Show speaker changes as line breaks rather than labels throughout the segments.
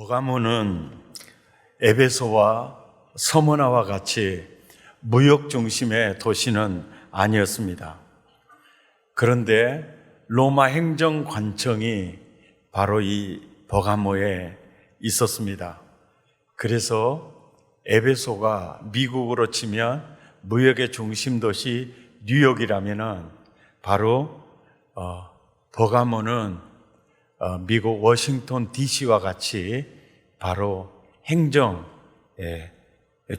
버가모는 에베소와 서머나와 같이 무역 중심의 도시는 아니었습니다. 그런데 로마 행정관청이 바로 이 버가모에 있었습니다. 그래서 에베소가 미국으로 치면 무역의 중심 도시 뉴욕이라면은 바로 버가모는 미국 워싱턴 DC와 같이 바로 행정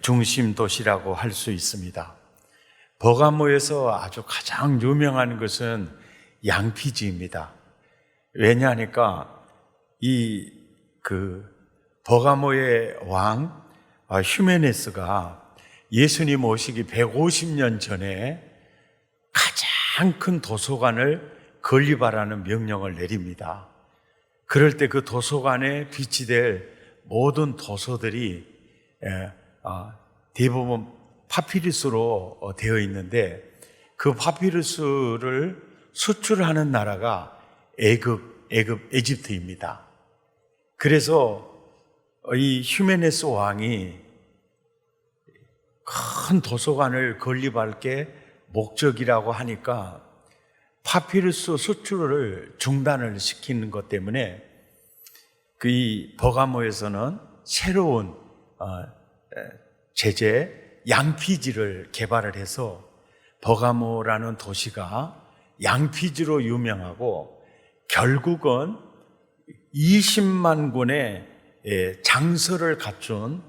중심 도시라고 할 수 있습니다. 버가모에서 아주 가장 유명한 것은 양피지입니다. 왜냐하니까 버가모의 왕 휴메네스가 예수님 오시기 150년 전에 가장 큰 도서관을 건립하라는 명령을 내립니다. 그럴 때 그 도서관에 비치될 모든 도서들이 대부분 파피루스로 되어 있는데 그 파피루스를 수출하는 나라가 에집트입니다. 그래서 이 휴메네스 왕이 큰 도서관을 건립할 게 목적이라고 하니까 파피루스 수출을 중단을 시키는 것 때문에 이 버가모에서는 새로운 제재 양피지를 개발을 해서 버가모라는 도시가 양피지로 유명하고 결국은 20만 권의 장서를 갖춘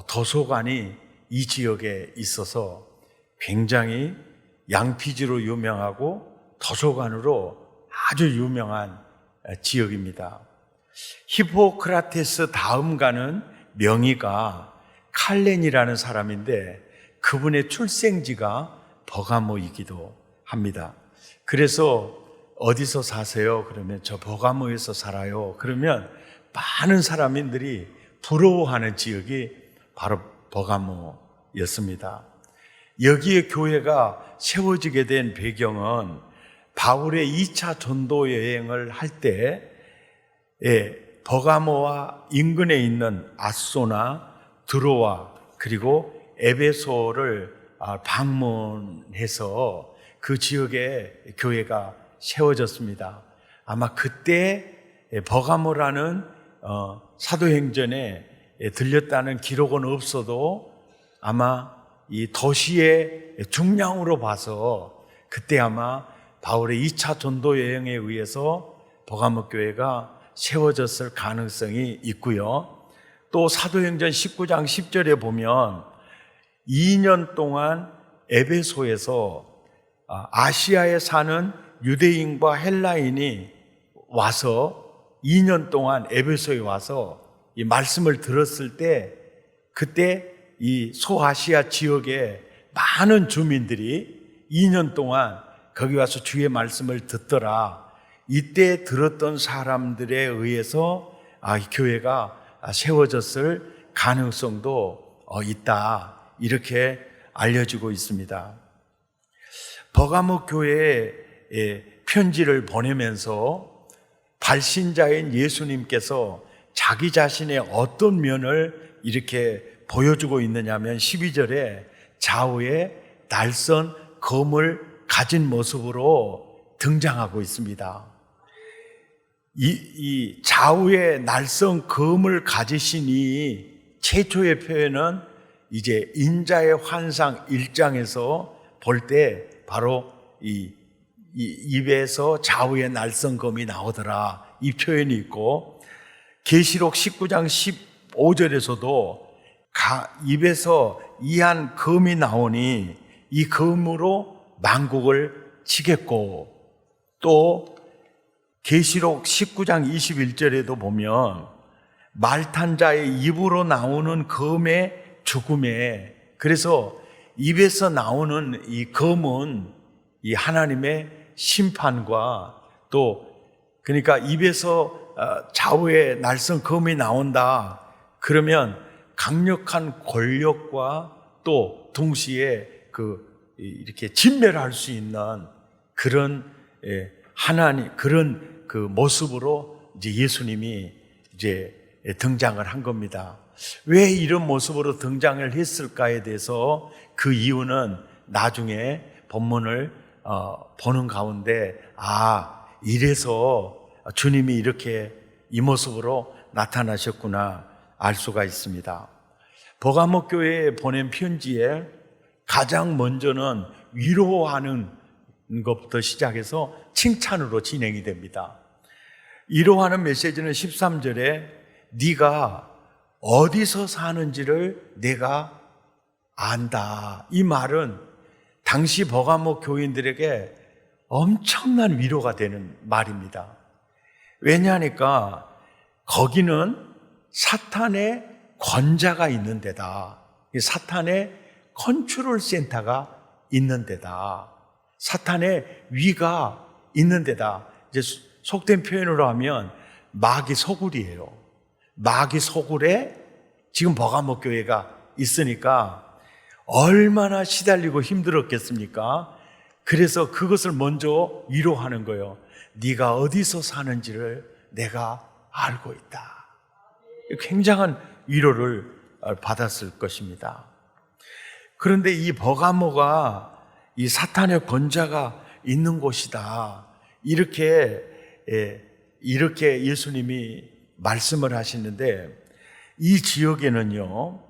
도서관이 이 지역에 있어서 굉장히 양피지로 유명하고 도서관으로 아주 유명한 지역입니다. 히포크라테스 다음 가는 명의가 칼렌이라는 사람인데 그분의 출생지가 버가모이기도 합니다. 그래서 어디서 사세요? 그러면 저 버가모에서 살아요. 그러면 많은 사람들이 부러워하는 지역이 바로 버가모였습니다. 여기에 교회가 세워지게 된 배경은 바울의 2차 전도 여행을 할 때 버가모와 인근에 있는 아소나 드로아 그리고 에베소를 방문해서 그 지역에 교회가 세워졌습니다. 아마 그때 버가모라는 사도행전에 들렸다는 기록은 없어도 아마 이 도시의 중량으로 봐서 그때 아마 바울의 2차 전도 여행에 의해서 버가모 교회가 세워졌을 가능성이 있고요. 또 사도행전 19장 10절에 보면 2년 동안 에베소에서 아시아에 사는 유대인과 헬라인이 와서 2년 동안 에베소에 와서 이 말씀을 들었을 때 그때 이 소아시아 지역의 많은 주민들이 2년 동안 거기 와서 주의 말씀을 듣더라. 이때 들었던 사람들에 의해서 교회가 세워졌을 가능성도 있다. 이렇게 알려지고 있습니다. 버가모 교회에 편지를 보내면서 발신자인 예수님께서 자기 자신의 어떤 면을 이렇게 보여주고 있느냐면 12절에 좌우에 날선 검을 가진 모습으로 등장하고 있습니다. 이 좌우에 날선 검을 가지시니 최초의 표현은 이제 인자의 환상 1장에서 볼 때 바로 이 입에서 좌우에 날선 검이 나오더라 이 표현이 있고 계시록 19장 15절에서도 입에서 이한 검이 나오니 이 검으로 만국을 치겠고 또 계시록 19장 21절에도 보면 말탄 자의 입으로 나오는 검의 죽음에 그래서 입에서 나오는 이 검은 이 하나님의 심판과 또 그러니까 입에서 좌우에 날선 검이 나온다 그러면 강력한 권력과 또 동시에 이렇게 진멸할 수 있는 그런 하나님 그런 그 모습으로 이제 예수님이 이제 등장을 한 겁니다. 왜 이런 모습으로 등장을 했을까에 대해서 그 이유는 나중에 본문을 보는 가운데 이래서 주님이 이렇게 이 모습으로 나타나셨구나 알 수가 있습니다. 버가모 교회에 보낸 편지에 가장 먼저는 위로하는 것부터 시작해서 칭찬으로 진행이 됩니다. 위로하는 메시지는 13절에 네가 어디서 사는지를 내가 안다. 이 말은 당시 버가모 교인들에게 엄청난 위로가 되는 말입니다. 왜냐하니까 거기는 사탄의 권자가 있는 데다. 사탄의 컨트롤 센터가 있는 데다. 사탄의 위가 있는 데다. 이제 속된 표현으로 하면 마귀 소굴이에요. 마귀 소굴에 지금 버가모 교회가 있으니까 얼마나 시달리고 힘들었겠습니까? 그래서 그것을 먼저 위로하는 거예요. 네가 어디서 사는지를 내가 알고 있다. 굉장한 위로를 받았을 것입니다. 그런데 이 버가모가 이 사탄의 권자가 있는 곳이다. 이렇게 예수님이 말씀을 하시는데 이 지역에는요,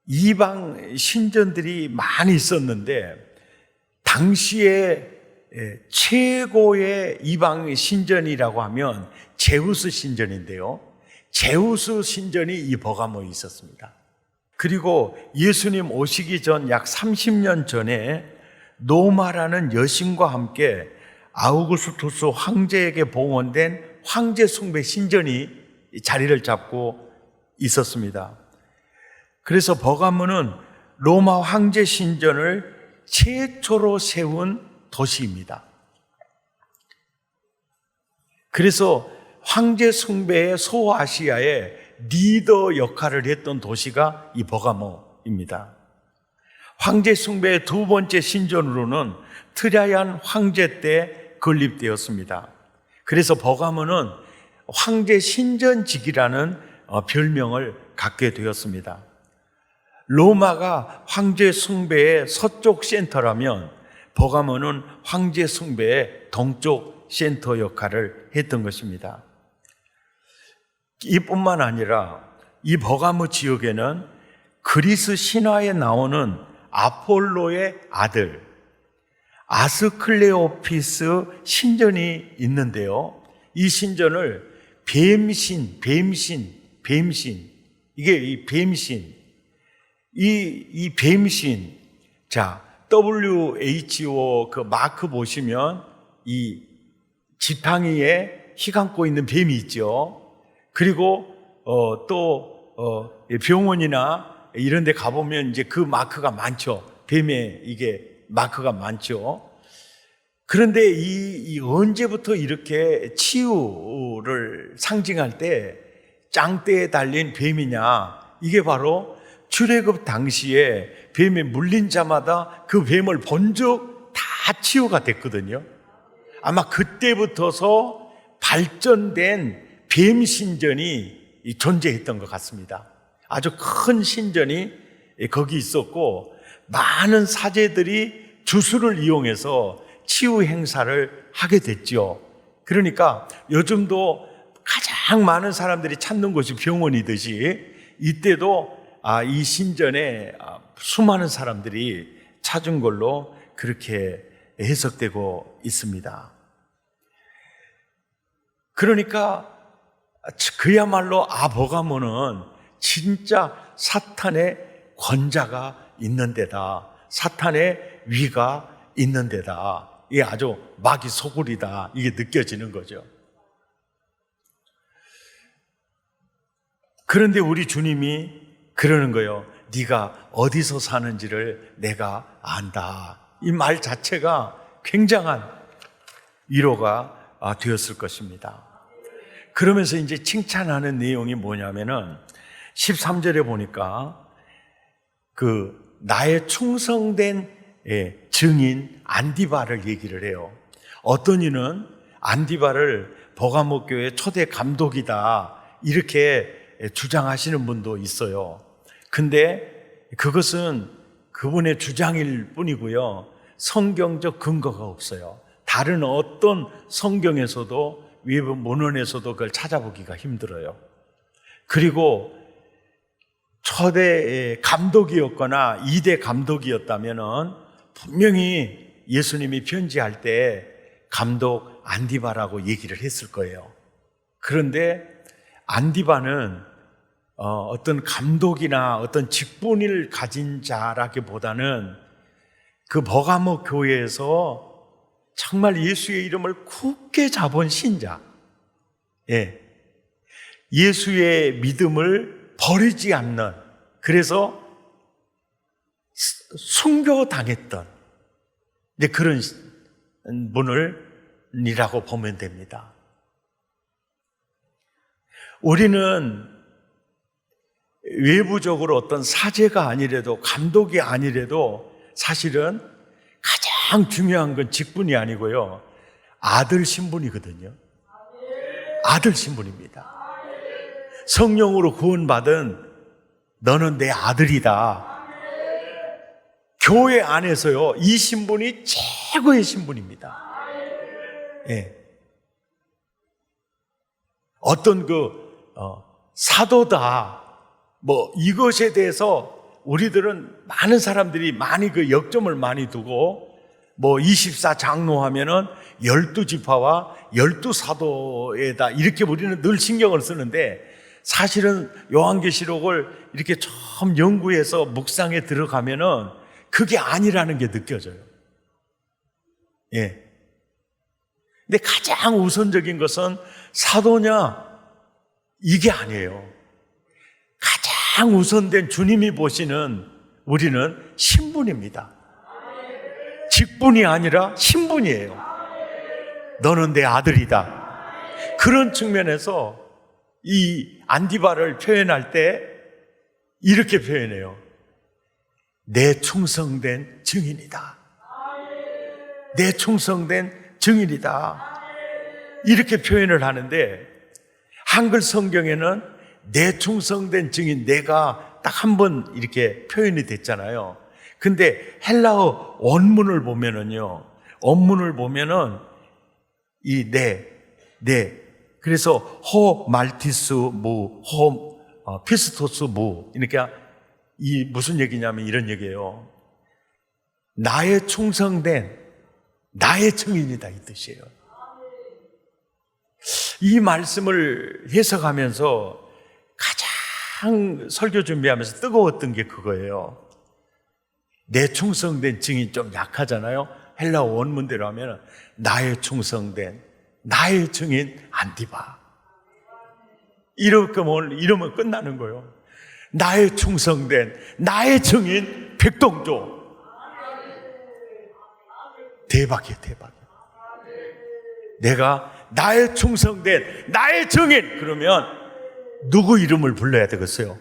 이방 신전들이 많이 있었는데 당시에 최고의 이방 신전이라고 하면 제우스 신전인데요. 제우스 신전이 이 버가모에 있었습니다. 그리고 예수님 오시기 전 약 30년 전에 노마라는 여신과 함께 아우구스투스 황제에게 봉헌된 황제 숭배 신전이 자리를 잡고 있었습니다. 그래서 버가모는 로마 황제 신전을 최초로 세운 도시입니다. 그래서 황제 숭배의 소아시아의 리더 역할을 했던 도시가 이 버가모입니다. 황제 숭배의 두 번째 신전으로는 트라이안 황제 때 건립되었습니다. 그래서 버가모는 황제 신전직이라는 별명을 갖게 되었습니다. 로마가 황제 숭배의 서쪽 센터라면 버가모는 황제 숭배의 동쪽 센터 역할을 했던 것입니다. 이뿐만 아니라 이 버가모 지역에는 그리스 신화에 나오는 아폴로의 아들 아스클레오피스 신전이 있는데요. 이 신전을 뱀신, 이게 이 뱀신, 이 뱀신, 자, WHO 그 마크 보시면 이 지팡이에 휘감고 있는 뱀이 있죠. 그리고 병원이나 이런 데 가보면 이제 그 마크가 많죠. 뱀에 이게 마크가 많죠. 그런데 이 언제부터 이렇게 치유를 상징할 때 짱대에 달린 뱀이냐? 이게 바로 출애굽 당시에 뱀에 물린 자마다 그 뱀을 본 적 다 치유가 됐거든요. 아마 그때부터서 발전된 뱀 신전이 존재했던 것 같습니다. 아주 큰 신전이 거기 있었고 많은 사제들이 주술을 이용해서 치유 행사를 하게 됐죠. 그러니까 요즘도 가장 많은 사람들이 찾는 곳이 병원이듯이 이때도 이 신전에 수많은 사람들이 찾은 걸로 그렇게 해석되고 있습니다. 그러니까 그야말로 버가모는 진짜 사탄의 권자가 있는 데다. 사탄의 위가 있는 데다. 이게 아주 마귀 소굴이다. 이게 느껴지는 거죠. 그런데 우리 주님이 그러는 거예요. 네가 어디서 사는지를 내가 안다. 이 말 자체가 굉장한 위로가 되었을 것입니다. 그러면서 이제 칭찬하는 내용이 뭐냐면은 13절에 보니까 나의 충성된 증인 안디바를 얘기를 해요. 어떤 이는 안디바를 버가모 교회 초대 감독이다 이렇게 주장하시는 분도 있어요. 근데 그것은 그분의 주장일 뿐이고요. 성경적 근거가 없어요. 다른 어떤 성경에서도 외부 문헌에서도 그걸 찾아보기가 힘들어요. 그리고 초대 감독이었거나 2대 감독이었다면은 분명히 예수님이 편지할 때 감독 안디바라고 얘기를 했을 거예요. 그런데 안디바는 어떤 감독이나 어떤 직분을 가진 자라기보다는 그 버가모 교회에서 정말 예수의 이름을 굳게 잡은 신자, 예수의 믿음을 버리지 않는, 그래서 순교당했던 그런 분이라고 보면 됩니다. 우리는 외부적으로 어떤 사제가 아니래도, 감독이 아니래도 사실은 가장 중요한 건 직분이 아니고요, 아들 신분이거든요. 아들 신분입니다. 성령으로 구원받은 너는 내 아들이다. 교회 안에서요, 이 신분이 최고의 신분입니다. 어떤 사도다, 이것에 대해서 우리들은 많은 사람들이 많이 역점을 많이 두고 24 장로하면은 12지파와 12사도에다 이렇게 우리는 늘 신경을 쓰는데, 사실은 요한계시록을 이렇게 처음 연구해서 묵상에 들어가면은 그게 아니라는 게 느껴져요. 근데 가장 우선적인 것은 사도냐, 이게 아니에요. 가장 우선된 주님이 보시는 우리는 신분입니다. 직분이 아니라 신분이에요. 너는 내 아들이다. 그런 측면에서 이 안디바를 표현할 때 이렇게 표현해요. 내 충성된 증인이다. 내 충성된 증인이다. 이렇게 표현을 하는데, 한글 성경에는 내 충성된 증인, 내가 딱 한 번 이렇게 표현이 됐잖아요. 근데 헬라어 원문을 보면은요, 원문을 보면은 이 그래서 호 말티스 무, 호 피스토스 무, 그러니까 이 무슨 얘기냐면 이런 얘기예요. 나의 충성된 나의 증인이다, 이 뜻이에요. 이 말씀을 해석하면서 가장 설교 준비하면서 뜨거웠던 게 그거예요. 내 충성된 증인 좀 약하잖아요. 헬라어 원문대로 하면 나의 충성된 나의 증인 안디바, 이러면 끝나는 거예요. 나의 충성된 나의 증인 백동조. 대박이에요, 대박. 내가 나의 충성된 나의 증인, 그러면 누구 이름을 불러야 되겠어요?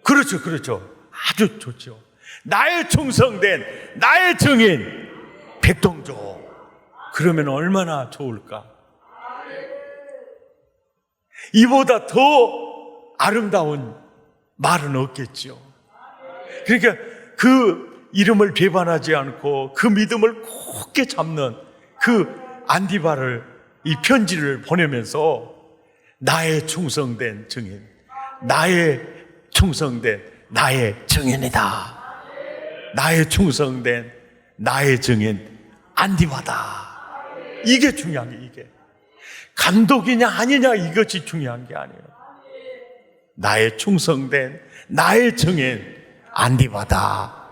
그렇죠. 아주 좋죠. 나의 충성된 나의 증인 백동조. 그러면 얼마나 좋을까? 이보다 더 아름다운 말은 없겠죠. 그러니까 그 이름을 배반하지 않고 그 믿음을 굳게 잡는 그 안디바를, 이 편지를 보내면서 나의 충성된 증인, 나의 충성된 나의 증인이다. 나의 충성된 나의 증인 안디바다. 이게 중요한 게, 이게 감독이냐 아니냐 이것이 중요한 게 아니에요. 나의 충성된 나의 증인 안디바다.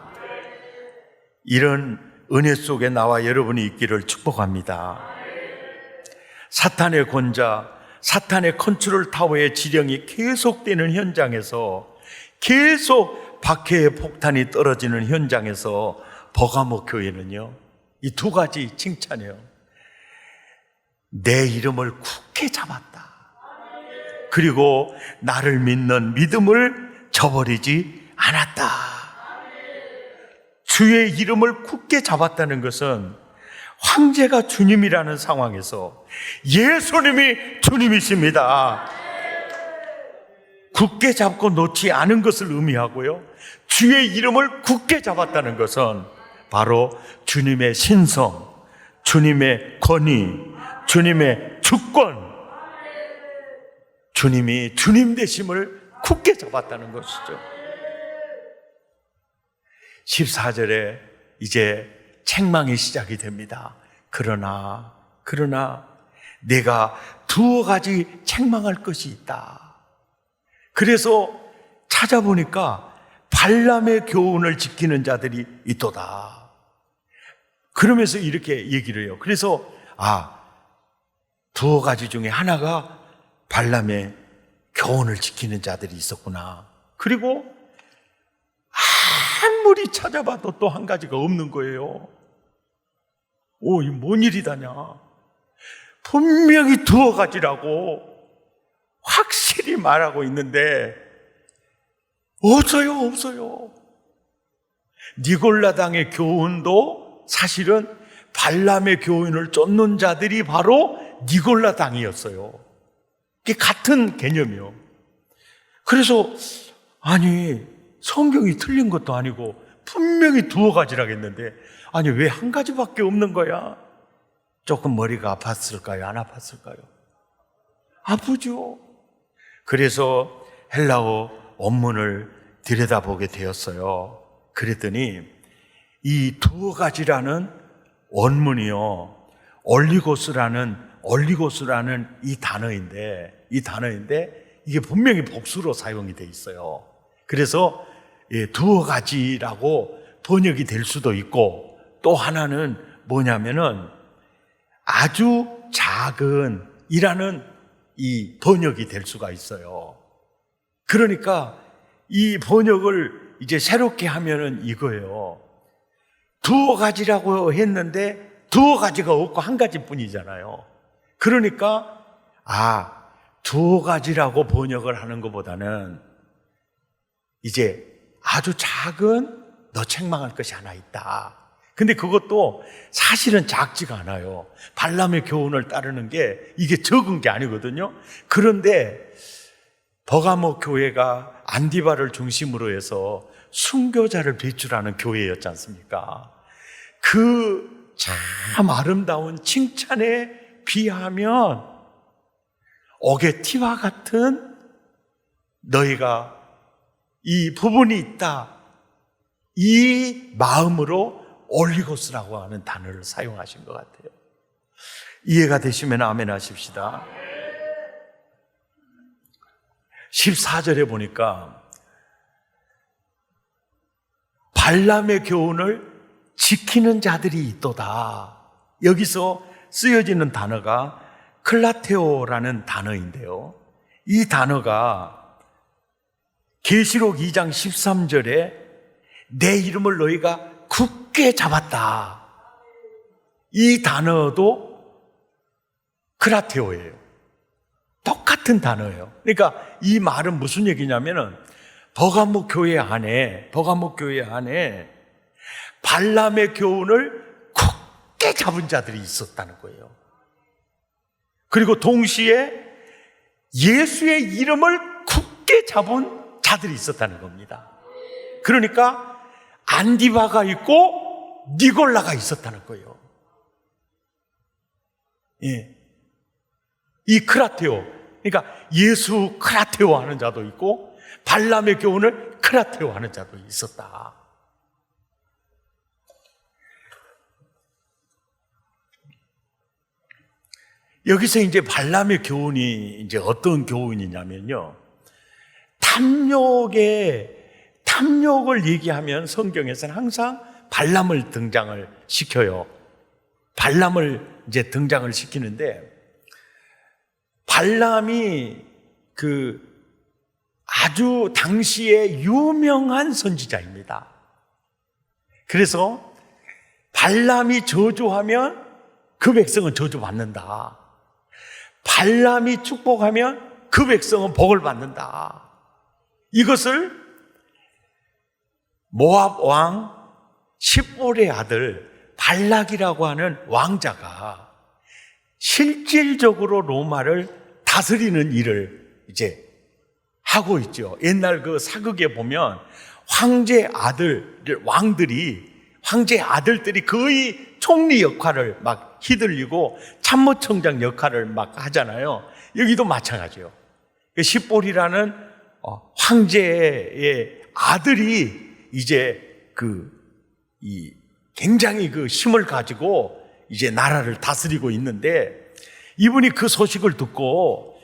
이런 은혜 속에 나와 여러분이 있기를 축복합니다. 사탄의 권자, 사탄의 컨트롤 타워의 지령이 계속되는 현장에서, 계속 박해의 폭탄이 떨어지는 현장에서 버가모 교회는요, 이 두 가지 칭찬이에요. 내 이름을 굳게 잡았다. 그리고 나를 믿는 믿음을 저버리지 않았다. 주의 이름을 굳게 잡았다는 것은 황제가 주님이라는 상황에서 예수님이 주님이십니다. 굳게 잡고 놓지 않은 것을 의미하고요. 주의 이름을 굳게 잡았다는 것은 바로 주님의 신성, 주님의 권위, 주님의 주권, 주님이 주님 되심을 굳게 잡았다는 것이죠. 14절에 이제 책망이 시작이 됩니다. 그러나 내가 두어 가지 책망할 것이 있다. 그래서 찾아보니까 발람의 교훈을 지키는 자들이 있도다. 그러면서 이렇게 얘기를 해요. 그래서 두어 가지 중에 하나가 발람의 교훈을 지키는 자들이 있었구나. 그리고 아무리 찾아봐도 또 한 가지가 없는 거예요. 이 뭔 일이다냐. 분명히 두어 가지라고 확실히 말하고 있는데 없어요. 니골라당의 교훈도 사실은 발람의 교훈을 쫓는 자들이 바로 니골라당이었어요. 이게 같은 개념이요. 그래서 성경이 틀린 것도 아니고 분명히 두어 가지라겠는데 왜 한 가지밖에 없는 거야? 조금 머리가 아팠을까요? 안 아팠을까요? 아프죠. 그래서 헬라어 원문을 들여다보게 되었어요. 그랬더니 이 두어 가지라는 원문이요, 올리고스라는 이 단어인데 이게 분명히 복수로 사용이 돼 있어요. 그래서 두어 가지라고 번역이 될 수도 있고, 또 하나는 뭐냐면은 아주 작은 이라는 이 번역이 될 수가 있어요. 그러니까 이 번역을 이제 새롭게 하면은 이거예요. 두어 가지라고 했는데 두어 가지가 없고 한 가지뿐이잖아요. 그러니까 두어 가지라고 번역을 하는 것보다는 이제 아주 작은 너 책망할 것이 하나 있다. 근데 그것도 사실은 작지가 않아요. 발람의 교훈을 따르는 게 이게 적은 게 아니거든요. 그런데 버가모 교회가 안디바를 중심으로 해서 순교자를 배출하는 교회였지 않습니까? 그 참 아름다운 칭찬에 비하면 옥의 티와 같은 너희가 이 부분이 있다, 이 마음으로 올리고스라고 하는 단어를 사용하신 것 같아요. 이해가 되시면 아멘 하십시다. 14절에 보니까 발람의 교훈을 지키는 자들이 있도다. 여기서 쓰여지는 단어가 클라테오라는 단어인데요, 이 단어가 계시록 2장 13절에 내 이름을 너희가 굳게 잡았다, 이 단어도 클라테오예요. 똑같은 단어예요. 그러니까 이 말은 무슨 얘기냐면은 버가모 교회 안에 발람의 교훈을 굳게 잡은 자들이 있었다는 거예요. 그리고 동시에 예수의 이름을 굳게 잡은 자들이 있었다는 겁니다. 그러니까 안디바가 있고 니골라가 있었다는 거예요. 이 크라테오, 그러니까 예수 크라테오 하는 자도 있고 발람의 교훈을 크라테오 하는 자도 있었다. 여기서 이제 발람의 교훈이 이제 어떤 교훈이냐면요, 탐욕을 얘기하면 성경에서는 항상 발람을 등장을 시켜요. 발람을 이제 등장을 시키는데, 발람이 아주 당시에 유명한 선지자입니다. 그래서 발람이 저주하면 그 백성은 저주받는다, 발람이 축복하면 그 백성은 복을 받는다. 이것을 모압 왕 십볼의 아들 발락이라고 하는 왕자가 실질적으로 로마를 다스리는 일을 이제 하고 있죠. 옛날 그 사극에 보면 황제 아들들이 거의 총리 역할을 막 휘둘리고 참모총장 역할을 막 하잖아요. 여기도 마찬가지예요. 십볼이라는 황제의 아들이 이제 굉장히 그 힘을 가지고 이제 나라를 다스리고 있는데, 이분이 그 소식을 듣고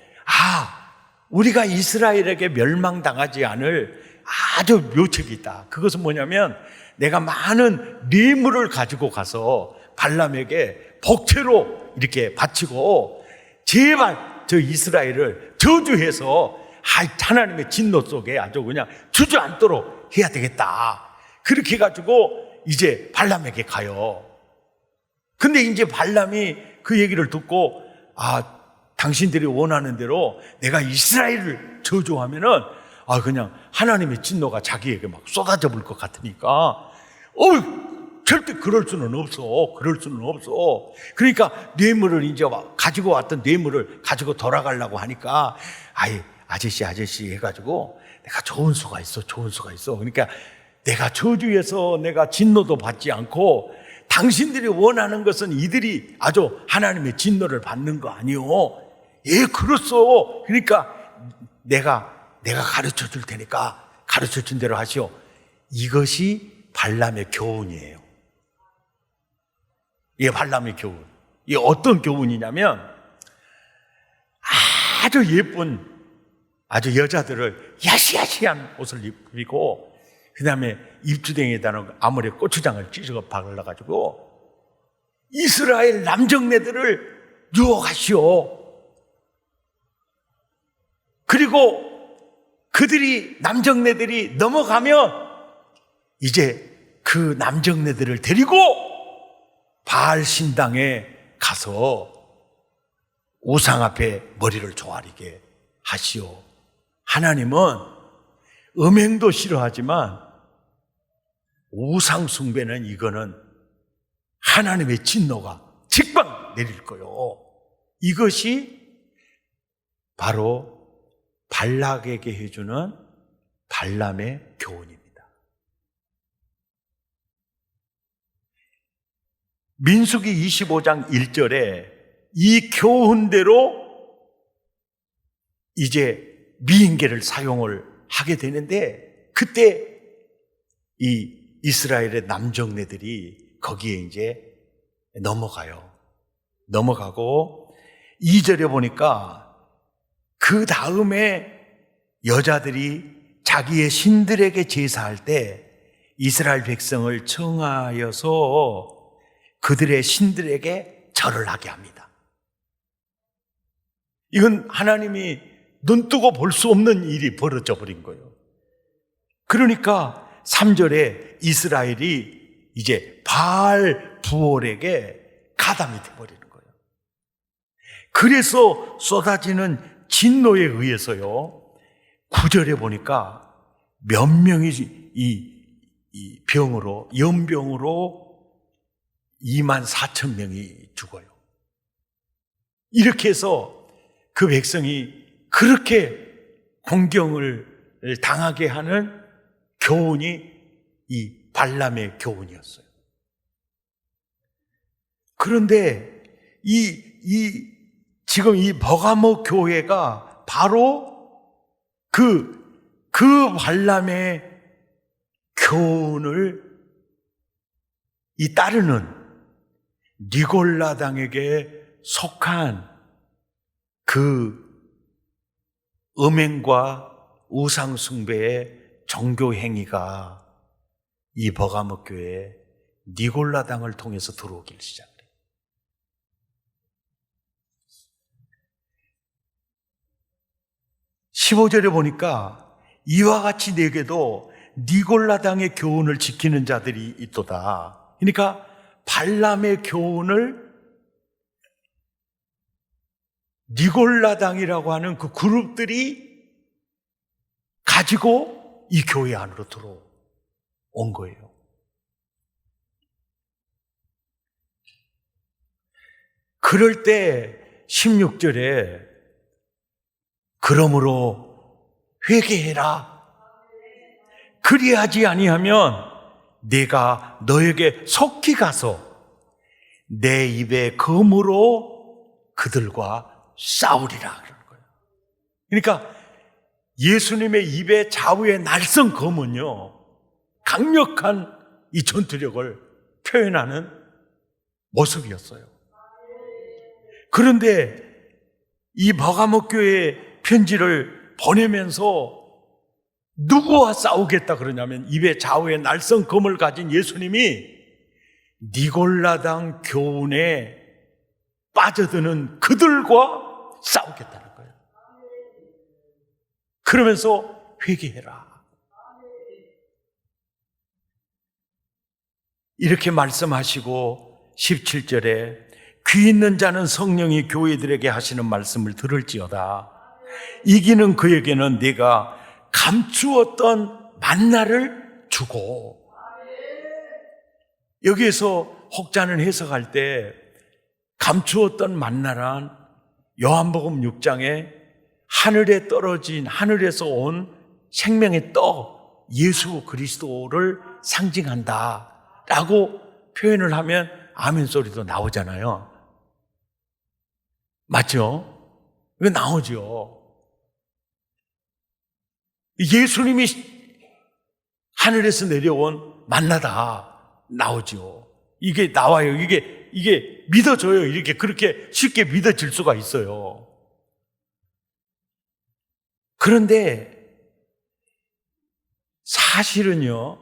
우리가 이스라엘에게 멸망당하지 않을 아주 묘책이 있다. 그것은 뭐냐면 내가 많은 뇌물을 가지고 가서 발람에게 복채로 이렇게 바치고 제발 저 이스라엘을 저주해서 하나님의 진노 속에 아주 그냥 주저앉도록 해야 되겠다. 그렇게 해가지고 이제 발람에게 가요. 근데 이제 발람이 그 얘기를 듣고 당신들이 원하는 대로 내가 이스라엘을 저주하면은 그냥 하나님의 진노가 자기에게 막 쏟아져 볼 것 같으니까 절대 그럴 수는 없어. 그러니까 뇌물을 이제 가지고 왔던 뇌물을 가지고 돌아가려고 하니까 아저씨 해가지고 내가 좋은 수가 있어. 그러니까 내가 저주해서 내가 진노도 받지 않고 당신들이 원하는 것은 이들이 아주 하나님의 진노를 받는 거 아니오? 예, 그렇소. 그러니까 내가 가르쳐 줄 테니까 가르쳐 준 대로 하시오. 이것이 발람의 교훈이에요. 이 발람의 교훈. 이 어떤 교훈이냐면 아주 예쁜 아주 여자들을 야시야시한 옷을 입히고 그 다음에 입주댕에다는 아무리 고추장을 찢어 박을러가지고 이스라엘 남정네들을 유혹하시오. 그리고 남정네들이 넘어가면 이제 그 남정네들을 데리고 바알 신당에 가서 우상 앞에 머리를 조아리게 하시오. 하나님은 음행도 싫어하지만 우상 숭배는 이거는 하나님의 진노가 직방 내릴 거요. 이것이 바로 발락에게 해주는 발람의 교훈입니다. 민수기 25장 1절에 이 교훈대로 이제 미인계를 사용을 하게 되는데, 그때 이 이스라엘의 남정네들이 거기에 이제 넘어가고 2절에 보니까 그 다음에 여자들이 자기의 신들에게 제사할 때 이스라엘 백성을 청하여서 그들의 신들에게 절을 하게 합니다. 이건 하나님이 눈뜨고 볼 수 없는 일이 벌어져 버린 거예요. 그러니까 3절에 이스라엘이 이제 바알 부올에게 가담이 돼버리는 거예요. 그래서 쏟아지는 진노에 의해서요, 9절에 보니까 몇 명이 이 병으로, 연병으로 24,000명이 죽어요. 이렇게 해서 그 백성이 그렇게 공경을 당하게 하는 교훈이 이 발람의 교훈이었어요. 그런데 지금 이 버가모 교회가 바로 그 발람의 교훈을 따르는 니골라당에게 속한 그 음행과 우상숭배의 종교 행위가 이 버가모 교회에 니골라당을 통해서 들어오기 시작해요. (15절에) 보니까 이와 같이 내게도 니골라당의 교훈을 지키는 자들이 있도다. 그러니까 발람의 교훈을 니골라당이라고 하는 그 그룹들이 가지고 이 교회 안으로 들어온 거예요. 그럴 때 16절에 그러므로 회개해라. 그리하지 아니하면 내가 너에게 속히 가서 내 입의 검으로 그들과 싸우리라 그러는 거예요. 그러니까 예수님의 입의 좌우의 날선 검은요, 강력한 이 전투력을 표현하는 모습이었어요. 그런데 이 버가모 교회 편지를 보내면서 누구와 싸우겠다 그러냐면 입의 좌우의 날선 검을 가진 예수님이 니골라당 교훈에 빠져드는 그들과 싸우겠다는 거예요. 그러면서 회개해라. 이렇게 말씀하시고 17절에 귀 있는 자는 성령이 교회들에게 하시는 말씀을 들을지어다. 이기는 그에게는 네가 감추었던 만나를 주고. 여기에서 혹자는 해석할 때 감추었던 만나란 요한복음 6장에 하늘에 떨어진, 하늘에서 온 생명의 떡 예수 그리스도를 상징한다 라고 표현을 하면 아멘 소리도 나오잖아요. 맞죠? 이거 나오죠. 예수님이 하늘에서 내려온 만나다 나오죠. 이게 나와요. 이게 믿어져요. 이렇게 그렇게 쉽게 믿어질 수가 있어요. 그런데 사실은요,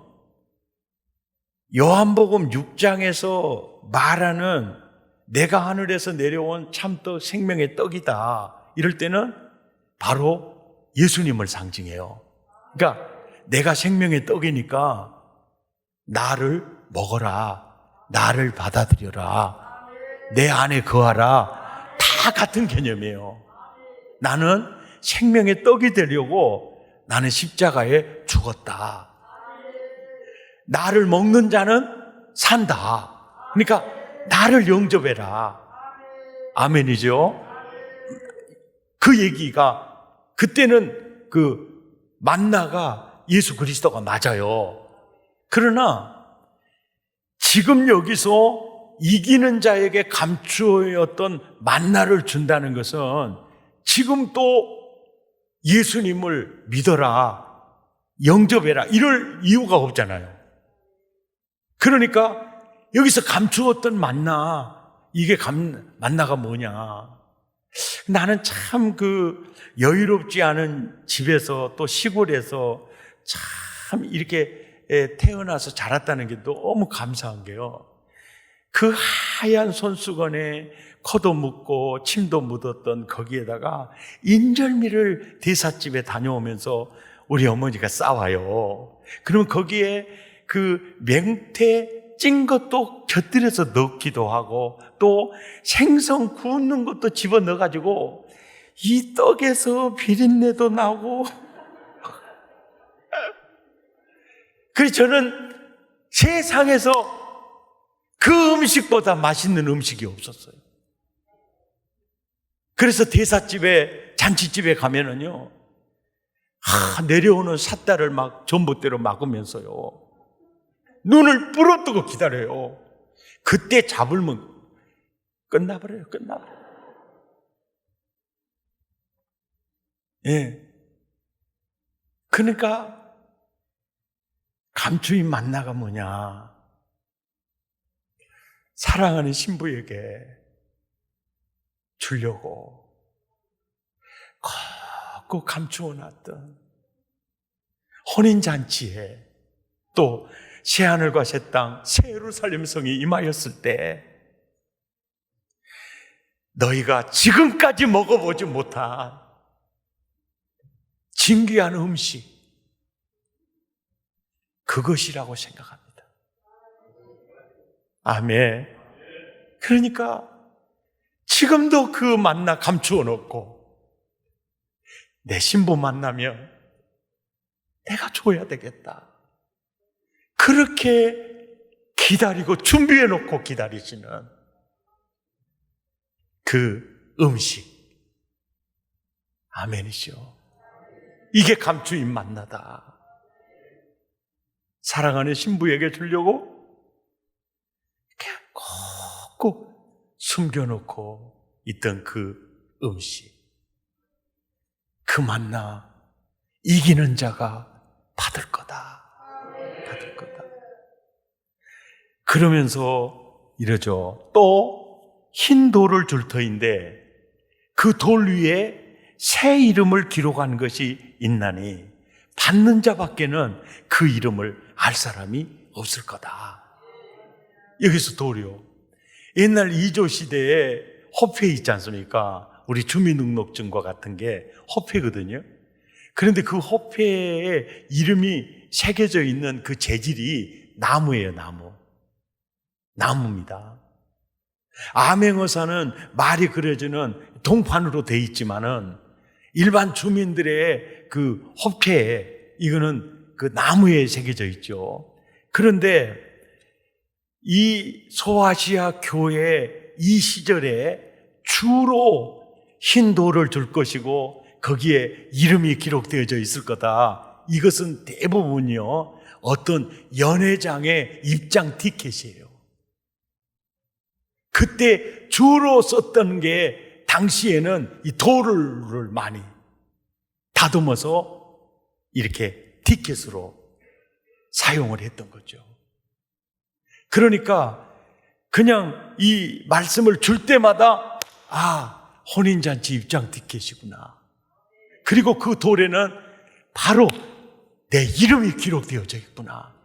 요한복음 6장에서 말하는 내가 하늘에서 내려온 참떡 생명의 떡이다 이럴 때는 바로 예수님을 상징해요. 그러니까 내가 생명의 떡이니까 나를 먹어라, 나를 받아들여라, 내 안에 거하라, 다 같은 개념이에요. 나는 생명의 떡이 되려고 나는 십자가에 죽었다. 나를 먹는 자는 산다. 그러니까 나를 영접해라. 아멘이죠? 그 얘기가 그때는 그 만나가 예수 그리스도가 맞아요. 그러나 지금 여기서 이기는 자에게 감추어였던 만나를 준다는 것은 지금 또 예수님을 믿어라, 영접해라 이럴 이유가 없잖아요. 그러니까 여기서 감추었던 만나, 이게 만나가 뭐냐? 나는 참 그 여유롭지 않은 집에서 또 시골에서 참 이렇게 태어나서 자랐다는 게 너무 감사한 게요. 그 하얀 손수건에 코도 묻고 침도 묻었던 거기에다가 인절미를 대삿집에 다녀오면서 우리 어머니가 싸와요. 그러면 거기에 그 맹태 찐 것도 곁들여서 넣기도 하고 또 생선 구우는 것도 집어넣어가지고 이 떡에서 비린내도 나고 그래서 저는 세상에서 그 음식보다 맛있는 음식이 없었어요. 그래서 대삿집에 잔치집에 가면은요, 내려오는 삿달을 막 전봇대로 막으면서요 눈을 부릅뜨고 기다려요. 그때 잡으면 끝나버려요. 예. 그러니까 감추인 만나가 뭐냐? 사랑하는 신부에게 주려고 꼭 감추어놨던 혼인잔치에 또 새하늘과 새 땅, 새 예루살렘 성이 임하였을 때 너희가 지금까지 먹어보지 못한 진귀한 음식, 그것이라고 생각합니다. 아멘. 그러니까 지금도 그 만나 감추어 놓고 내 신부 만나면 내가 줘야 되겠다. 그렇게 기다리고 준비해 놓고 기다리시는 그 음식. 아멘이죠. 이게 감추인 만나다. 사랑하는 신부에게 주려고 이렇게 꼭 숨겨놓고 있던 그 음식, 그 만나 이기는 자가 받을 거다. 받을 거다. 그러면서 이러죠. 또 흰 돌을 줄 터인데 그 돌 위에 새 이름을 기록한 것이 있나니 받는 자밖에는 그 이름을 알 사람이 없을 거다. 여기서 돌이요. 옛날 이조 시대에 허페 있지 않습니까? 우리 주민등록증과 같은 게 허페거든요. 그런데 그 허페에 이름이 새겨져 있는 그 재질이 나무예요, 나무. 나무입니다. 암행어사는 말이 그려지는 동판으로 돼 있지만은 일반 주민들의 그 허페에 이거는 그 나무에 새겨져 있죠. 그런데 이 소아시아 교회 이 시절에 주로 흰 돌을 줄 것이고 거기에 이름이 기록되어져 있을 거다. 이것은 대부분이요, 어떤 연회장의 입장 티켓이에요. 그때 주로 썼던 게 당시에는 이 돌을 많이 다듬어서 이렇게 티켓으로 사용을 했던 거죠. 그러니까 그냥 이 말씀을 줄 때마다 혼인잔치 입장 티켓이구나. 그리고 그 돌에는 바로 내 이름이 기록되어져 있구나.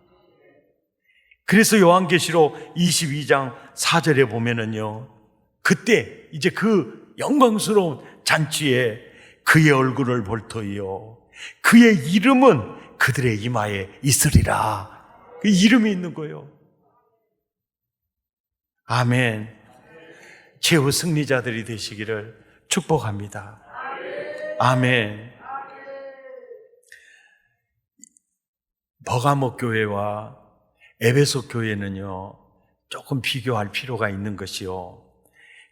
그래서 요한계시록 22장 4절에 보면은요, 그때 이제 그 영광스러운 잔치에 그의 얼굴을 볼 터이요 그의 이름은 그들의 이마에 있으리라. 그 이름이 있는 거예요. 아멘. 최후 승리자들이 되시기를 축복합니다. 아멘. 버가모 교회와 에베소 교회는요, 조금 비교할 필요가 있는 것이요,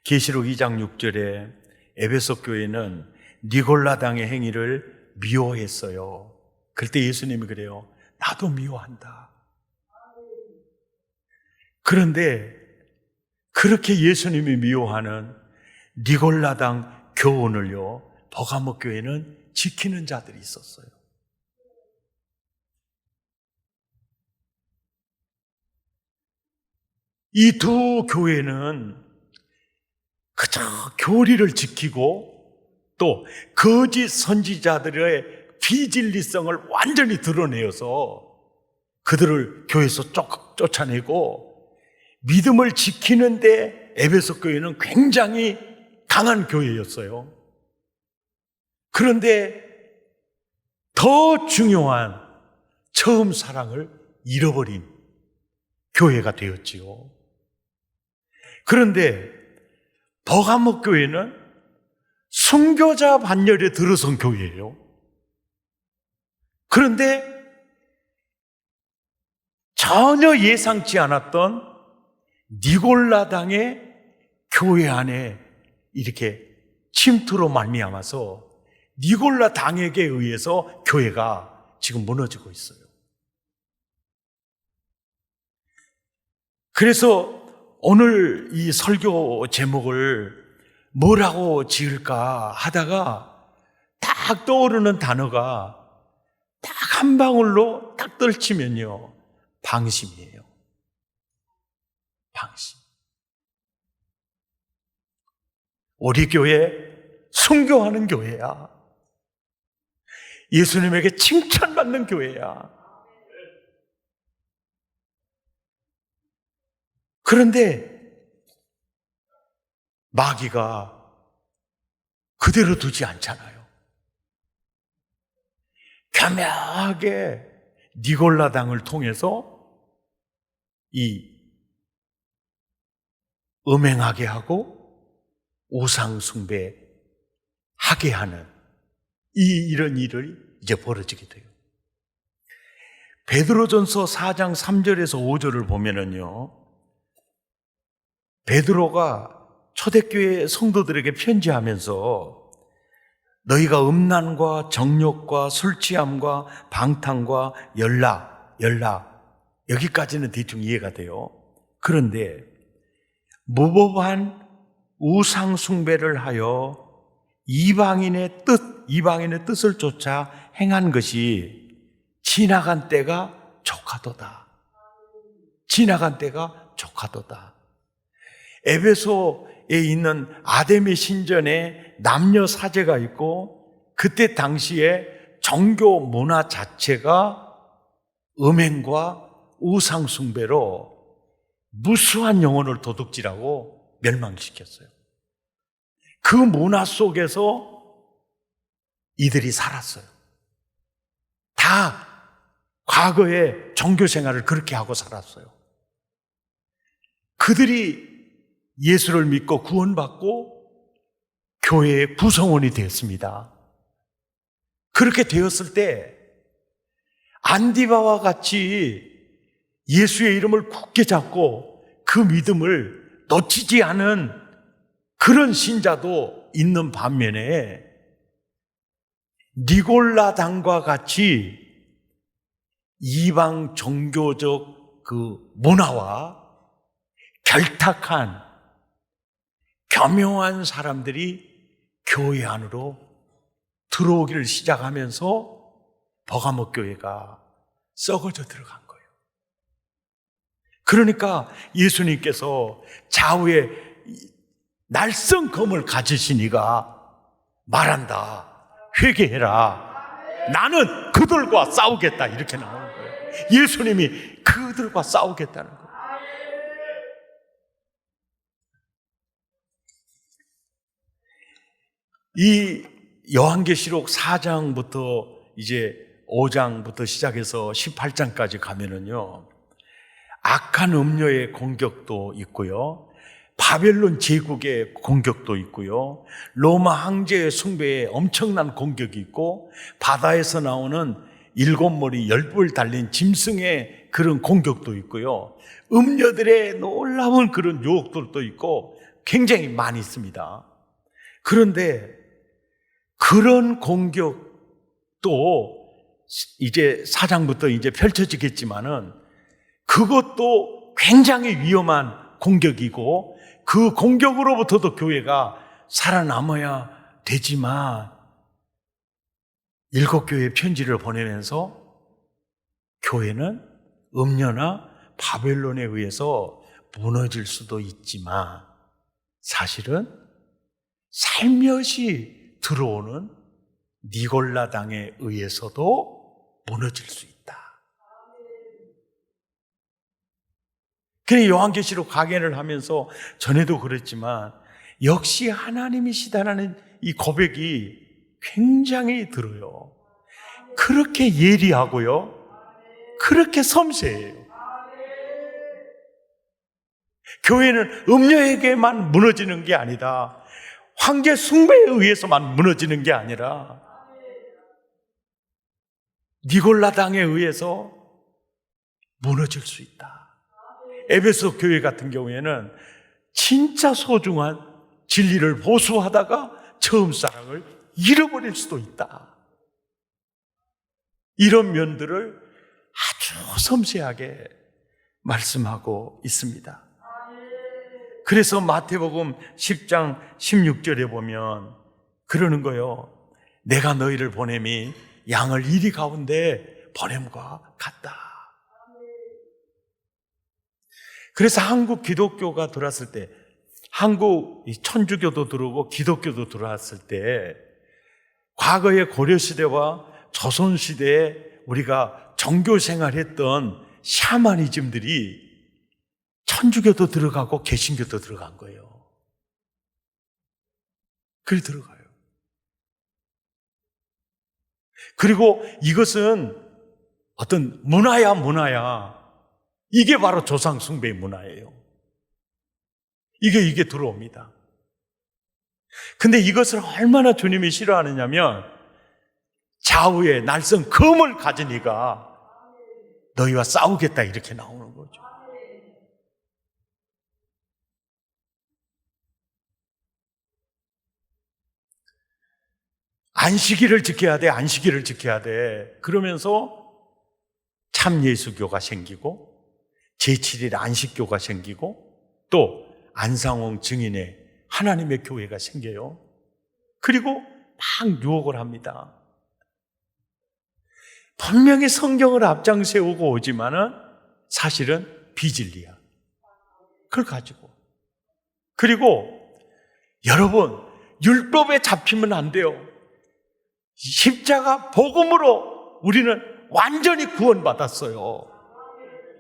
계시록 2장 6절에 에베소 교회는 니골라당의 행위를 미워했어요. 그때 예수님이 그래요. 나도 미워한다. 그런데 그렇게 예수님이 미워하는 니골라당 교훈을요, 버가모 교회는 지키는 자들이 있었어요. 이 두 교회는 그저 교리를 지키고 또 거짓 선지자들의 비진리성을 완전히 드러내어서 그들을 교회에서 쫓아내고, 믿음을 지키는데 에베소 교회는 굉장히 강한 교회였어요. 그런데 더 중요한 처음 사랑을 잃어버린 교회가 되었지요. 그런데 버가모 교회는 순교자 반열에 들어선 교회예요. 그런데 전혀 예상치 않았던 니골라당의 교회 안에 이렇게 침투로 말미암아서 니골라당에게 의해서 교회가 지금 무너지고 있어요. 그래서 오늘 이 설교 제목을 뭐라고 지을까 하다가 딱 떠오르는 단어가 딱 한 방울로 딱 떨치면요, 방심이에요. 방심. 우리 교회 순교하는 교회야. 예수님에게 칭찬받는 교회야. 그런데 마귀가 그대로 두지 않잖아요. 교묘하게 니골라당을 통해서 이 음행하게 하고 우상 숭배하게 하는 이런 일이 이제 벌어지게 돼요. 베드로전서 4장 3절에서 5절을 보면은요, 베드로가 초대교회 성도들에게 편지하면서 너희가 음란과 정욕과 술 취함과 방탕과 연락 여기까지는 대충 이해가 돼요. 그런데 무법한 우상 숭배를 하여 이방인의 뜻을 쫓아 행한 것이 지나간 때가 족하도다. 지나간 때가 족하도다. 에베소에 있는 아데미 신전에 남녀 사제가 있고 그때 당시에 종교 문화 자체가 음행과 우상 숭배로 무수한 영혼을 도둑질하고 멸망시켰어요. 그 문화 속에서 이들이 살았어요. 다 과거에 종교 생활을 그렇게 하고 살았어요. 그들이 예수를 믿고 구원받고 교회의 구성원이 되었습니다. 그렇게 되었을 때 안디바와 같이 예수의 이름을 굳게 잡고 그 믿음을 놓치지 않은 그런 신자도 있는 반면에 니골라당과 같이 이방 종교적 그 문화와 결탁한 교묘한 사람들이 교회 안으로 들어오기를 시작하면서 버가모 교회가 썩어져 들어간 거예요. 그러니까 예수님께서 좌우에 날성검을 가지신 이가 말한다. 회개해라. 나는 그들과 싸우겠다. 이렇게 나오는 거예요. 예수님이 그들과 싸우겠다는 거예요. 이 요한계시록 4장부터 이제 5장부터 시작해서 18장까지 가면은요, 악한 음료의 공격도 있고요, 바벨론 제국의 공격도 있고요, 로마 황제의 숭배에 엄청난 공격이 있고, 바다에서 나오는 7머리 10뿔 달린 짐승의 그런 공격도 있고요, 음녀들의 놀라운 그런 유혹들도 있고 굉장히 많이 있습니다. 그런데 그런 공격도 이제 4장부터 이제 펼쳐지겠지만은 그것도 굉장히 위험한 공격이고 그 공격으로부터도 교회가 살아남아야 되지만 7교회 편지를 보내면서 교회는 음녀나 바벨론에 의해서 무너질 수도 있지만 사실은 살며시 들어오는 니골라당에 의해서도 무너질 수 있다. 그래서 요한계시록 강해를 하면서 전에도 그랬지만 역시 하나님이시다라는 이 고백이 굉장히 들어요. 그렇게 예리하고요, 그렇게 섬세해요. 교회는 음녀에게만 무너지는 게 아니다. 황제 숭배에 의해서만 무너지는 게 아니라 니골라당에 의해서 무너질 수 있다. 에베소 교회 같은 경우에는 진짜 소중한 진리를 보수하다가 처음 사랑을 잃어버릴 수도 있다. 이런 면들을 아주 섬세하게 말씀하고 있습니다. 그래서 마태복음 10장 16절에 보면 그러는 거예요. 내가 너희를 보냄이 양을 이리 가운데 보냄과 같다. 그래서 한국 기독교가 들어왔을 때, 한국 천주교도 들어오고 기독교도 들어왔을 때, 과거의 고려시대와 조선시대에 우리가 종교 생활했던 샤머니즘들이 천주교도 들어가고 개신교도 들어간 거예요. 그래 들어가요. 그리고 이것은 어떤 문화야. 이게 바로 조상 숭배의 문화예요. 이게 들어옵니다. 근데 이것을 얼마나 주님이 싫어하느냐면 좌우에 날선 검을 가진 이가 너희와 싸우겠다 이렇게 나오는 거죠. 안식일을 지켜야 돼, 안식일을 지켜야 돼. 그러면서 참 예수교가 생기고 제7일 안식교가 생기고 또 안상홍 증인의 하나님의 교회가 생겨요. 그리고 막 유혹을 합니다. 분명히 성경을 앞장 세우고 오지만은 사실은 비진리야. 그걸 가지고. 그리고 여러분, 율법에 잡히면 안 돼요. 십자가 복음으로 우리는 완전히 구원받았어요.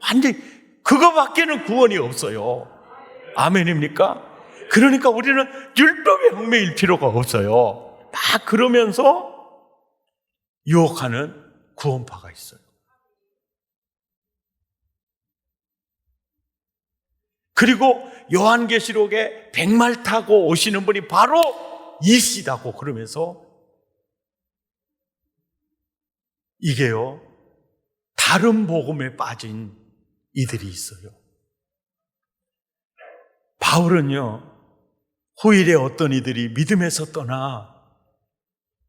완전히 그거밖에는 구원이 없어요. 아멘입니까? 그러니까 우리는 율법에 얽매일 필요가 없어요. 막 그러면서 유혹하는 구원파가 있어요. 그리고 요한계시록에 백말 타고 오시는 분이 바로 이시다고 그러면서 이게요, 다른 복음에 빠진 이들이 있어요. 바울은요, 후일에 어떤 이들이 믿음에서 떠나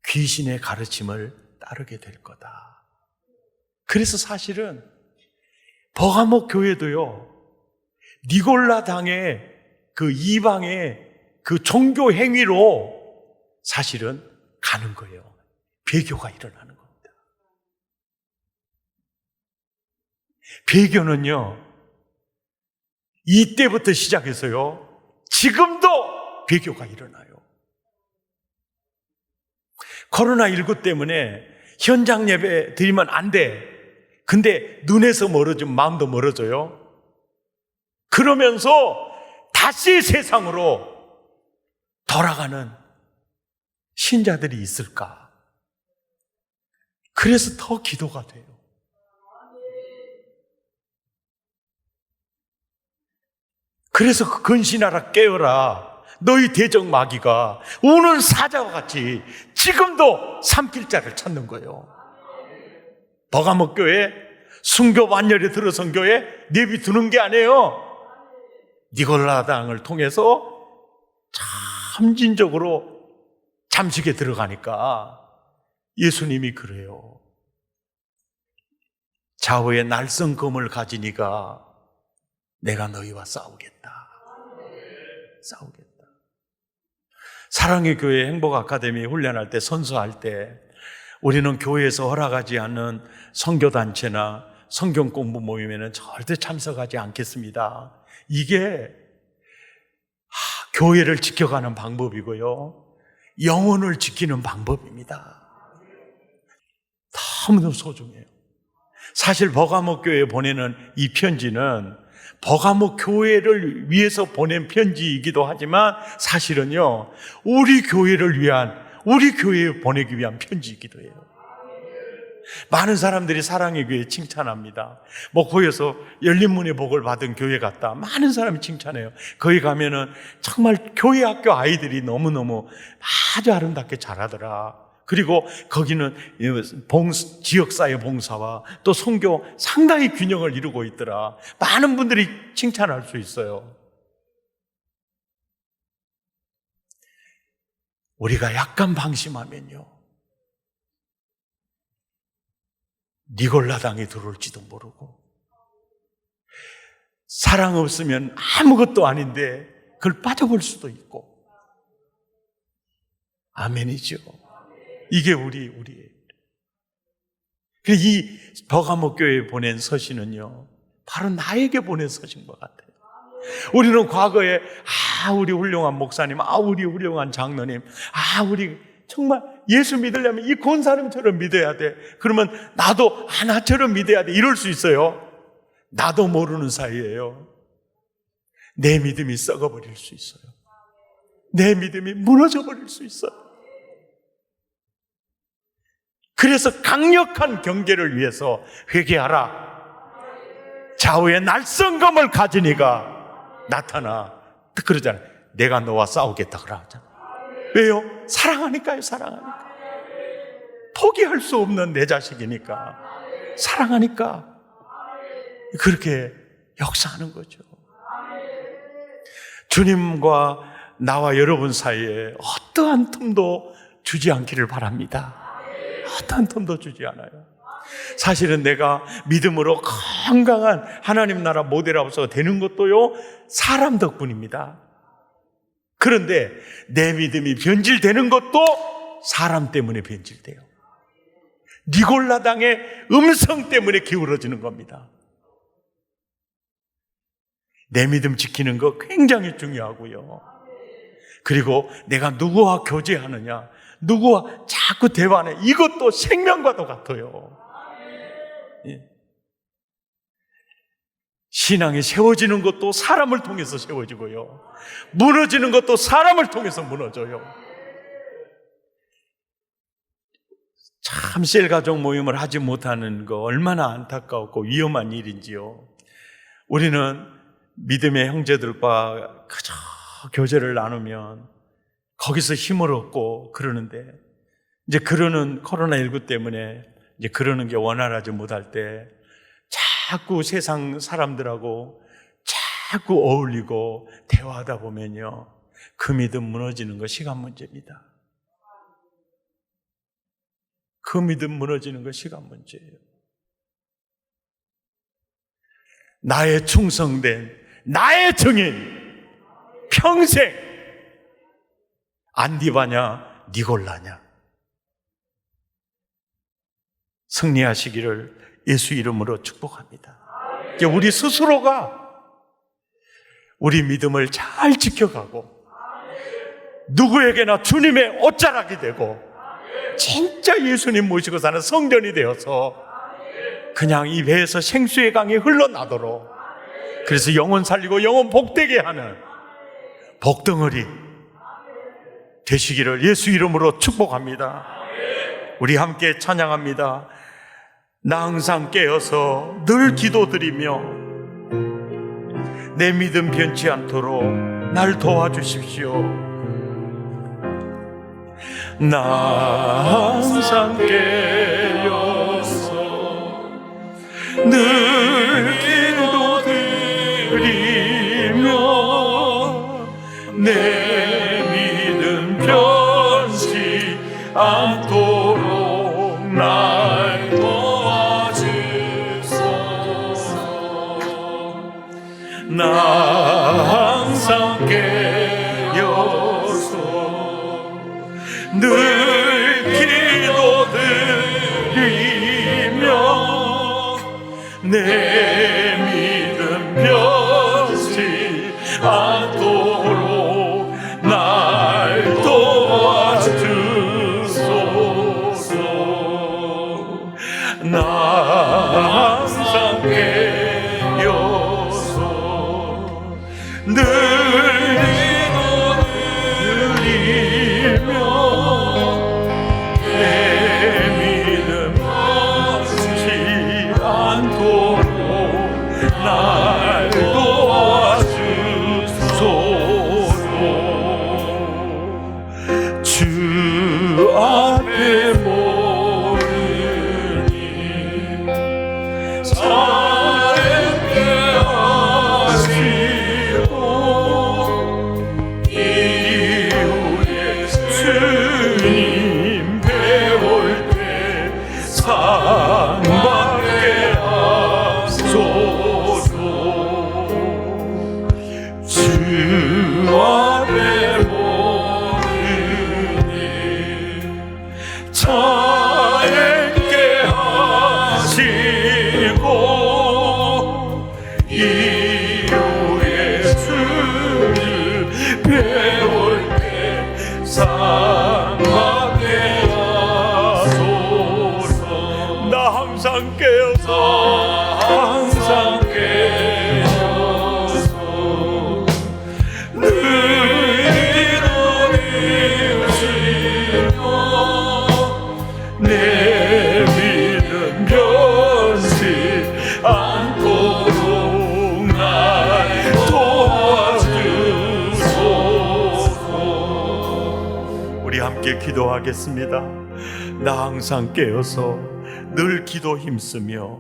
귀신의 가르침을 따르게 될 거다. 그래서 사실은 버가모 교회도요, 니골라 당의 그 이방의 그 종교 행위로 사실은 가는 거예요. 배교가 일어나는 겁니다. 배교는요, 이때부터 시작해서요, 지금도 배교가 일어나요. 코로나19 때문에 현장 예배 드리면 안 돼. 근데 눈에서 멀어지면 마음도 멀어져요. 그러면서 다시 세상으로 돌아가는 신자들이 있을까? 그래서 더 기도가 돼요. 그래서 그 근신하라 깨어라. 너희 대적 마귀가 우는 사자와 같이 지금도 산필자를 찾는 거예요. 버가모 교회 순교 완열에 들어선 교회 내비두는 게 아니에요. 니골라당을 통해서 참진적으로 잠식에 들어가니까 예수님이 그래요. 좌우에 날선 검을 가진 이가 내가 너희와 싸우겠다. 싸우겠다. 사랑의 교회 행복 아카데미 훈련할 때, 선서할 때 우리는 교회에서 허락하지 않는 선교단체나 성경 공부 모임에는 절대 참석하지 않겠습니다. 이게 교회를 지켜가는 방법이고요, 영혼을 지키는 방법입니다. 너무너무 소중해요. 사실 버가모 교회에 보내는 이 편지는 버가모 교회를 위해서 보낸 편지이기도 하지만 사실은요, 우리 교회를 위한, 우리 교회에 보내기 위한 편지이기도 해요. 많은 사람들이 사랑의 교회 칭찬합니다. 거기에서 열린문의 복을 받은 교회 같다. 많은 사람이 칭찬해요. 거기 가면은 정말 교회 학교 아이들이 너무너무 아주 아름답게 자라더라. 그리고 거기는 지역사회 봉사와 또 선교 상당히 균형을 이루고 있더라. 많은 분들이 칭찬할 수 있어요. 우리가 약간 방심하면요, 니골라당에 들어올지도 모르고, 사랑 없으면 아무것도 아닌데 그걸 빠져볼 수도 있고. 아멘이죠. 이게 우리예요. 이 버가모 교회에 보낸 서신은요, 바로 나에게 보낸 서신 것 같아요. 우리는 과거에 우리 훌륭한 목사님, 우리 훌륭한 장로님, 우리 정말 예수 믿으려면 이 권사님처럼 믿어야 돼. 그러면 나도 나처럼 믿어야 돼. 이럴 수 있어요. 나도 모르는 사이에요, 내 믿음이 썩어버릴 수 있어요. 내 믿음이 무너져버릴 수 있어요. 그래서 강력한 경계를 위해서 회개하라. 좌우에 날선 검을 가진 이가 나타나. 그러잖아요. 내가 너와 싸우겠다 그러잖아요. 왜요? 사랑하니까요. 사랑하니까. 포기할 수 없는 내 자식이니까. 사랑하니까 그렇게 역사하는 거죠. 주님과 나와 여러분 사이에 어떠한 틈도 주지 않기를 바랍니다. 어떤 돈도 주지 않아요. 사실은 내가 믿음으로 건강한 하나님 나라 모델하우스가 되는 것도요, 사람 덕분입니다. 그런데 내 믿음이 변질되는 것도 사람 때문에 변질돼요. 니골라당의 음성 때문에 기울어지는 겁니다. 내 믿음 지키는 거 굉장히 중요하고요. 그리고 내가 누구와 교제하느냐, 누구와 자꾸 대화하느냐, 이것도 생명과도 같아요. 신앙이 세워지는 것도 사람을 통해서 세워지고요, 무너지는 것도 사람을 통해서 무너져요. 참 셀가족 모임을 하지 못하는 거 얼마나 안타까웠고 위험한 일인지요. 우리는 믿음의 형제들과 그저 교제를 나누면 거기서 힘을 얻고 그러는데, 이제 그러는 코로나19 때문에 이제 그러는 게 원활하지 못할 때 자꾸 세상 사람들하고 자꾸 어울리고 대화하다 보면요, 그 믿음 무너지는 거 시간 문제입니다. 그 믿음 무너지는 거 시간 문제예요. 나의 충성된 나의 증인, 평생 안디바냐 니골라냐, 승리하시기를 예수 이름으로 축복합니다. 이제 우리 스스로가 우리 믿음을 잘 지켜가고 누구에게나 주님의 옷자락이 되고 진짜 예수님 모시고 사는 성전이 되어서 그냥 이 배에서 생수의 강이 흘러나도록, 그래서 영혼 살리고 영혼 복되게 하는 복덩어리 되시기를 예수 이름으로 축복합니다. 우리 함께 찬양합니다. 나 항상 깨어서 늘 기도드리며 내 믿음 변치 않도록 날 도와주십시오. 나 항상 깨어서 늘 기도드리며 내 믿음 변치 않도록 날 도와주소서. 나 항상 깨어서 늘 기도드리며 내 믿음 변치 않도록 날 도와주소서. 나 항상 깨어서 늘 기도드리며 내 믿음 변치 않도록 날 도와주소서. 주 앞에 모르니 자유케 하시고 이후에 주님 배울 때 상 받게 하소서. 주 앞에 모르니 자유케 하시고 이후에 주를 배울 때 상 받게 하소서. 나 항상 깨어서 항상 깨어서 늘 기도드리며 내 믿음 변치 않도록 날 도와주소서. 우리 함께 기도하겠습니다. 나 항상 깨어서 늘 기도 힘쓰며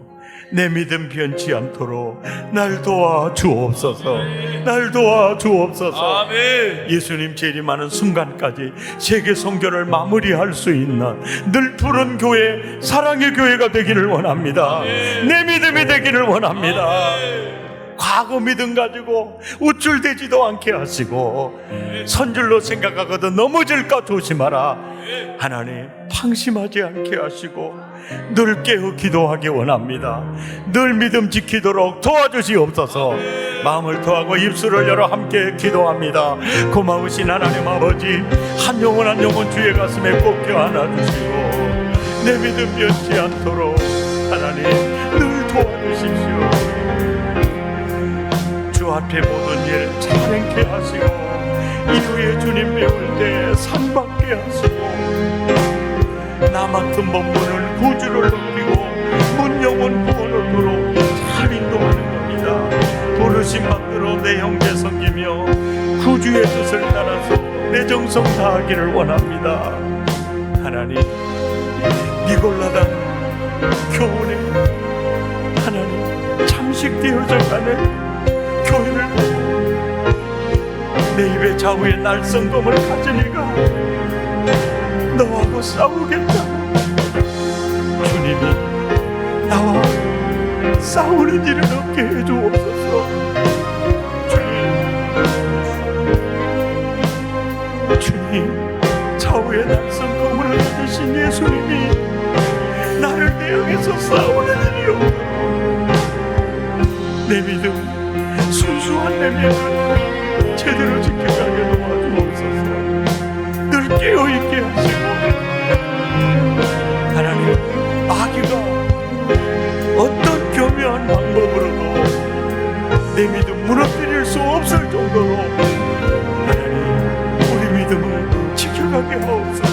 내 믿음 변치 않도록 날 도와 주옵소서. 날 도와 주옵소서.
아멘.
예수님 재림하는 순간까지 세계 선교를 마무리할 수 있는 늘 푸른 교회, 사랑의 교회가 되기를 원합니다. 내 믿음이 되기를 원합니다. 과거 믿음 가지고 우쭐대지도 않게 하시고 선줄로 생각하거든 넘어질까 조심하라. 하나님 방심하지 않게 하시고 늘 깨어 기도하기 원합니다. 늘 믿음 지키도록 도와주시옵소서. 마음을 토하고 입술을 열어 함께 기도합니다. 고마우신 하나님 아버지, 한 영혼 한 영혼 주의 가슴에 꼭 껴안아주시고 내 믿음 변치 않도록 하나님 늘 도와주십시오. 주 앞에 모든 일 잘 행케 하시고 이후에 주님 배울 때 상 받게 하시고 나 맡은 본분을 구주를 높이고 문 영혼 구원으로 잘 인도하는 겁니다. 부르심 받들어 내 형제 섬기며 구주의 뜻을 따라서 내 정성 다하기를 원합니다. 하나님, 니골라당 교훈에 하나님 잠식되어져 가는 교회를 보고 내 입에 좌우의 날성검을 가지니가 너하고 싸우겠다. 주님이 나와 싸우는 일을 없게 해주옵소서. 주님, 좌우의 날성검을 가지신 예수님이 나를 대항해서 싸우는 일이 없도록 내 믿음, 순수한 내 믿음 제대로 지켜가게 도와주옵소서. 늘 깨어있게 하시고 하나님, 마귀가 어떤 교묘한 방법으로도 내 믿음 무너뜨릴 수 없을 정도로 하나님 우리 믿음을 지켜가게 하옵소서.